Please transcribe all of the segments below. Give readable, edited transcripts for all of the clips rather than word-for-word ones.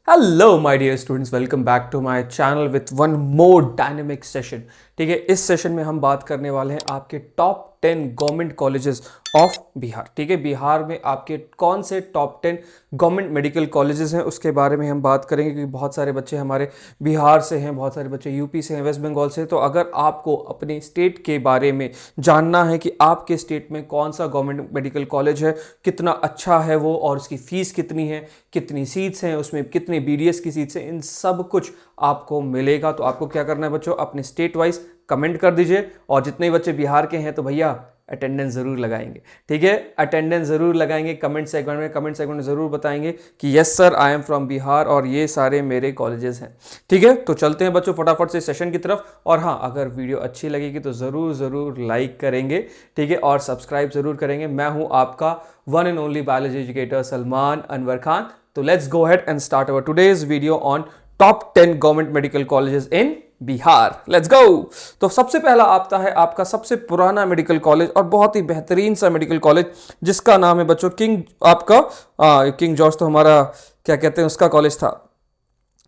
Hello my dear students, welcome back to my channel with one more dynamic session. ठीक है, इस session में हम बात करने वाले हैं आपके top 10 government colleges of Bihar. ठीक है, बिहार में आपके कौन से टॉप 10 गवर्नमेंट मेडिकल कॉलेजेस हैं उसके बारे में हम बात करेंगे, क्योंकि बहुत सारे बच्चे हमारे बिहार से हैं, बहुत सारे बच्चे यूपी से हैं, वेस्ट बंगाल से। तो अगर आपको अपने स्टेट के बारे में जानना है कि आपके स्टेट में कौन सा गवर्नमेंट मेडिकल कॉलेज है, कितना अच्छा है वो, और उसकी फीस कितनी है, कितनी सीट्स हैं, उसमें कितनी बीडीएस की सीट्स हैं, इन सब कुछ आपको मिलेगा। तो आपको क्या करना है बच्चों, अपने स्टेट वाइज कमेंट कर दीजिए, और जितने बच्चे बिहार के हैं तो भैया अटेंडेंस जरूर लगाएंगे। ठीक है, अटेंडेंस जरूर लगाएंगे कमेंट सेगमेंट में जरूर बताएंगे कि yes sir I am from Bihar और ये सारे मेरे कॉलेजेस हैं। ठीक है, तो चलते हैं बच्चों फटाफट से सेशन की तरफ। और हाँ, अगर वीडियो अच्छी लगेगी तो जरूर लाइक करेंगे। ठीक है, और सब्सक्राइब जरूर करेंगे। मैं हूं आपका one and only biology educator Salman Anwar Khan. तो let's go ahead and start our today's video on top 10 government medical colleges in Bihar. Let's go. तो सबसे पहला आता है आपका सबसे पुराना मेडिकल कॉलेज और बहुत ही बेहतरीन सा मेडिकल कॉलेज, जिसका नाम है बच्चों किंग जॉर्ज तो हमारा क्या कहते हैं उसका कॉलेज था।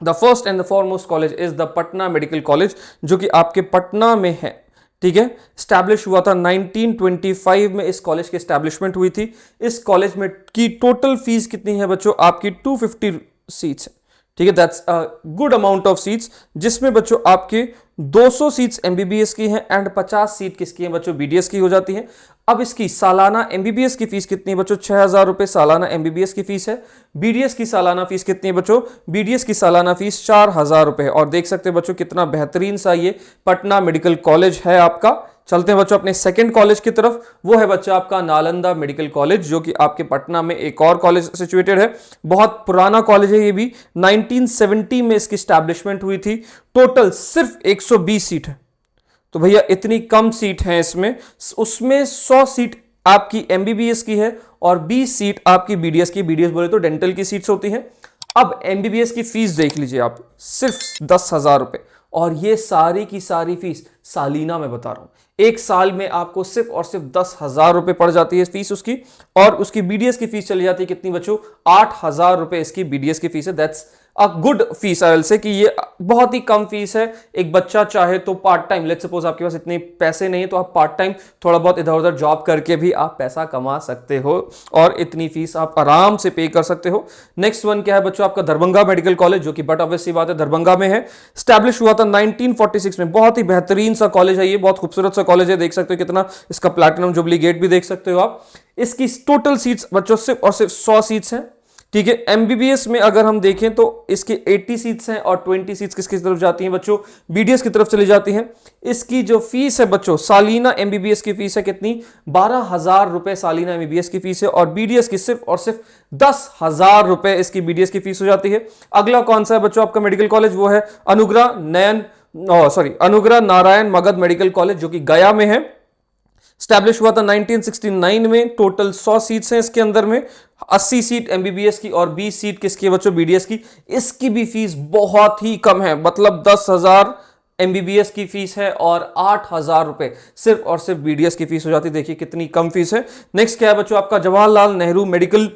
The first and the foremost college is the Patna medical college, जो कि आपके पटना में है। ठीक है, स्टैब्लिश हुआ था 1925 में, इस कॉलेज की स्टैब्लिशमेंट हुई थी। इस कॉलेज में की टोटल फीस कितनी है बच्चों, आपकी 250 सीट्स है। ठीक है, that's a good amount of seats, जिसमें बच्चों आपके 200 सीट्स एमबीबीएस की हैं एंड 50 सीट किसकी हैं बच्चों, बीडीएस की हो जाती हैं। अब इसकी सालाना एमबीबीएस की फीस कितनी है बच्चों, 6,000 रुपए सालाना एमबीबीएस की फीस है। बीडीएस की सालाना फीस कितनी है बच्चों, बीडीएस की सालाना फीस 4,000 रुपए। और देख सकते हैं बच्चों कितना बेहतरीन सा ये पटना मेडिकल कॉलेज है आपका। चलते हैं बच्चों अपने सेकंड कॉलेज की तरफ, वो है बच्चा आपका नालंदा मेडिकल कॉलेज, जो कि आपके पटना में एक और कॉलेज सिचुएटेड है। बहुत पुराना कॉलेज है ये भी, 1970 में इसकी स्टैब्लिशमेंट हुई थी। टोटल सिर्फ 120 सीट है। तो भैया इतनी कम सीट है इसमें, उसमें 100 सीट आपकी एमबीबीएस की है और 20 सीट आपकी बीडीएस की। बीडीएस बोले तो डेंटल की सीट्स होती हैं। अब एमबीबीएस की फीस देख लीजिए आप, सिर्फ 10,000 रुपए, और ये सारी की सारी फीस सालीना में बता रहा हूं। एक साल में आपको सिर्फ और सिर्फ 10,000 रुपए पड़ जाती है फीस उसकी, और उसकी बीडीएस की फीस चली जाती है कितनी बच्चों, 8,000 रुपए इसकी बीडीएस की फीस है। That's a good fees, I will say कि ये बहुत ही कम फीस है। एक बच्चा चाहे तो पार्ट टाइम, लेट्स सपोज आपके पास इतने पैसे नहीं है तो आप पार्ट टाइम थोड़ा बहुत इधर उधर जॉब करके भी आप पैसा कमा सकते हो, और इतनी फीस आप आराम से पे कर सकते हो। नेक्स्ट वन क्या है बच्चों, आपका दरभंगा मेडिकल कॉलेज, जो कि बट ऑब्वियस सी बात है दरभंगा में है। स्टैब्लिश हुआ था 1946 में। बहुत ही बेहतरीन सा कॉलेज है ये, बहुत खूबसूरत सा कॉलेज है। देख सकते हो कितना इसका प्लैटिनम जुबली गेट भी देख सकते हो आप। इसकी टोटल सीट्स बच्चों सिर्फ और सिर्फ 100 सीट्स हैं। ठीक है, एमबीबीएस में अगर हम देखें तो इसके 80 सीट्स हैं और 20 सीट्स किसकी तरफ जाती हैं बच्चों, बीडीएस की तरफ चली जाती हैं। इसकी जो फीस है बच्चों, सालीना एमबीबीएस की फीस है कितनी, 12,000 रुपए सालीना एमबीबीएस की फीस है, और बीडीएस की सिर्फ और सिर्फ 10,000 रुपए इसकी बीडीएस की फीस हो जाती है। अगला कौन सा है बच्चों आपका मेडिकल कॉलेज, वो है अनुग्रह नारायण मगध मेडिकल कॉलेज, जो कि गया में है। स्टैब्लिश हुआ था 1969 में। टोटल 100 सीट्स हैं इसके अंदर में, 80 सीट एमबीबीएस की और 20 सीट किसकी है बच्चों, बीडीएस की। इसकी भी फीस बहुत ही कम है, मतलब 10,000 एमबीबीएस की फीस है और 8,000 रुपए सिर्फ और सिर्फ बीडीएस की फीस हो जाती है। देखिए कितनी कम फीस है। नेक्स्ट क्या है बच्चों, आपका जवाहरलाल नेहरू मेडिकल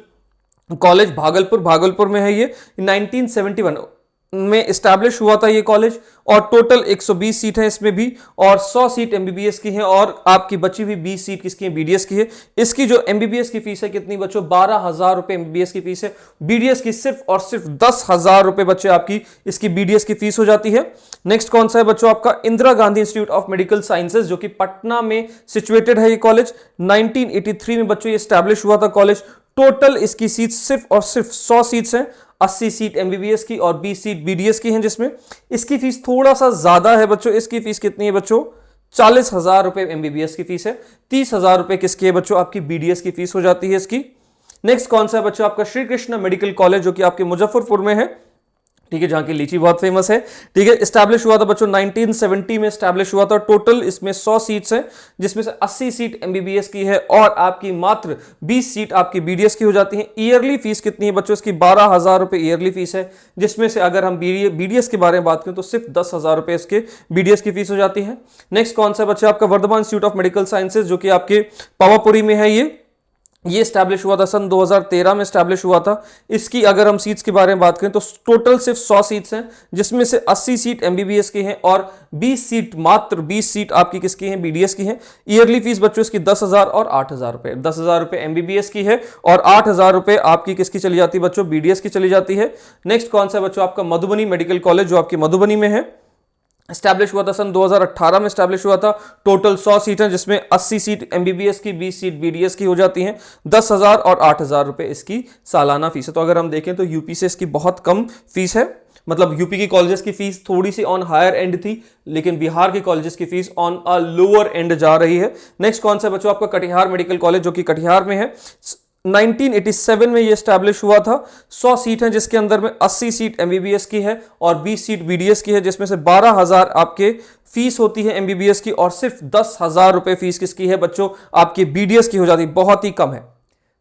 कॉलेज भागलपुर में है ये। 1971 में स्टैब्लिश हुआ था ये कॉलेज, और टोटल 120 सीट है इसमें भी, और 100 सीट एमबीबीएस की है, और आपकी बची हुई 20 सीट किसकी है, बीडीएस की है। इसकी जो एमबीबीएस की फीस है कितनी बच्चों, 12,000 रुपए एमबीबीएस की फीस है। बीडीएस की सिर्फ और सिर्फ 10,000 रुपए बच्चे आपकी इसकी बीडीएस की फीस हो जाती है। नेक्स्ट कौन सा है बच्चों, आपका Indira Gandhi institute of Medical Sciences, जो कि पटना में सिचुएटेड है ये कॉलेज। 1983 में बच्चों ये स्टैब्लिश हुआ था कॉलेज। टोटल इसकी सीट सिर्फ और सिर्फ 100 सीट्स हैं, 80 सीट एमबीबीएस की और 20 सीट बीडीएस की हैं, जिसमें इसकी फीस थोड़ा सा ज्यादा है बच्चों। इसकी फीस कितनी है बच्चों, 40,000 रुपए एमबीबीएस की फीस है, 30,000 रुपए किसकी है बच्चों, आपकी बीडीएस की फीस हो जाती है इसकी। नेक्स्ट कौन सा है बच्चों, आपका श्री कृष्ण मेडिकल कॉलेज, जो कि आपके मुजफ्फरपुर में है। ठीक है, जहां की लीची बहुत फेमस है। ठीक है, स्टैब्लिश हुआ था बच्चों 1970 में स्टैब्लिश हुआ था। टोटल इसमें 100 सीट्स हैं, जिसमें से 80 सीट एमबीबीएस की है और आपकी मात्र 20 सीट आपकी बीडीएस की हो जाती है। ईयरली फीस कितनी है बच्चों, इसकी 12,000 रुपए ईयरली फीस है, जिसमें से अगर हम बीडीएस के बारे में बात करें तो सिर्फ 10,000 रुपए इसके बीडीएस की फीस हो जाती है। नेक्स्ट कौन सा बच्चा, आपका Vardhman Institute of Medical Sciences, जो कि आपके पावापुरी में है ये। ये स्टैब्लिश हुआ था सन 2013 में स्टैब्लिश हुआ था। इसकी अगर हम सीट्स के बारे में बात करें तो टोटल सिर्फ 100 सीट्स हैं, जिसमें से 80 सीट एमबीबीएस की हैं और 20 सीट, मात्र 20 सीट आपकी किसकी हैं, बीडीएस की हैं। ईयरली फीस बच्चों इसकी 10,000 और 8,000 रुपए, 10,000 रुपए एमबीबीएस की है और 8,000 रुपए आपकी किसकी चली जाती है बच्चों, बीडीएस की चली जाती है। नेक्स्ट कौन सा बच्चों, आपका मधुबनी मेडिकल कॉलेज, जो आपकी मधुबनी में है, स्टैब्लिश हुआ था सन 2018 में स्टैब्लिश हुआ था। टोटल 100 सीट हैं, जिसमें 80 सीट एमबीबीएस की, 20 सीट बीडीएस की हो जाती हैं। 10,000 और 8,000 रुपए इसकी सालाना फीस है। तो अगर हम देखें तो यूपी से इसकी बहुत कम फीस है, मतलब यूपी की कॉलेजेस की फीस थोड़ी सी ऑन हायर एंड थी, लेकिन बिहार के कॉलेजेस की fees on a lower and जा रही है। नेक्स्ट कौन सा बच्चों, आपका कटिहार मेडिकल कॉलेज, जो कि कटिहार में है। 1987 में ये स्टैब्लिश हुआ था। 100 सीट हैं, जिसके अंदर में 80 सीट एमबीबीएस की है और 20 सीट बीडीएस की है, जिसमें से 12,000 आपके फीस होती है एमबीबीएस की और सिर्फ 10,000 रुपए फीस किसकी है बच्चों, आपकी बीडीएस की हो जाती है, बहुत ही कम है।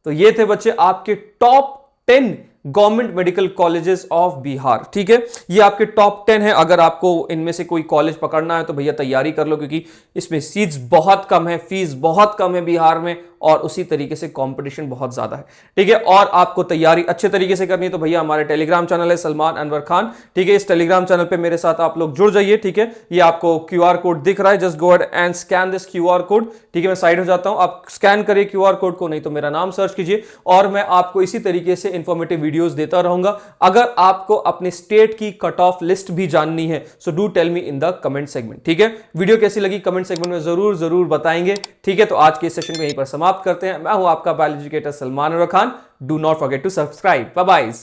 तो ये थे बच्चे आपके top 10 government medical colleges of Bihar. ठीक है, ये आपके टॉप 10 है। अगर आपको इनमें से कोई कॉलेज पकड़ना है तो भैया तैयारी कर लो, क्योंकि इसमें सीट्स बहुत कम है, फीस बहुत कम है बिहार में, और उसी तरीके से कंपटीशन बहुत ज्यादा है। ठीक है, और आपको तैयारी अच्छे तरीके से करनी है तो भैया हमारे टेलीग्राम चैनल है सलमान अनवर खान। ठीक है, इस टेलीग्राम चैनल पे मेरे साथ आप लोग जुड़ जाइए। ठीक है, ये आपको क्यूआर कोड दिख रहा है, just go ahead and scan this QR code. ठीक है, मैं साइड हो जाता हूं, आप स्कैन करिए क्यूआर कोड को, नहीं तो मेरा नाम सर्च कीजिए, और मैं आपको इसी तरीके से इंफॉर्मेटिव वीडियोस देता रहूंगा। अगर आपको अपने स्टेट की कट ऑफ लिस्ट भी जाननी है, so do tell me in the comment segment. ठीक है, वीडियो कैसी लगी कमेंट सेगमेंट में जरूर जरूर बताएंगे। ठीक है, तो आज के इस सेशन को यहीं पर समाप्त करते हैं। मैं हूं आपका biology educator Salman Anwar Khan. Do not forget to subscribe. Bye bye.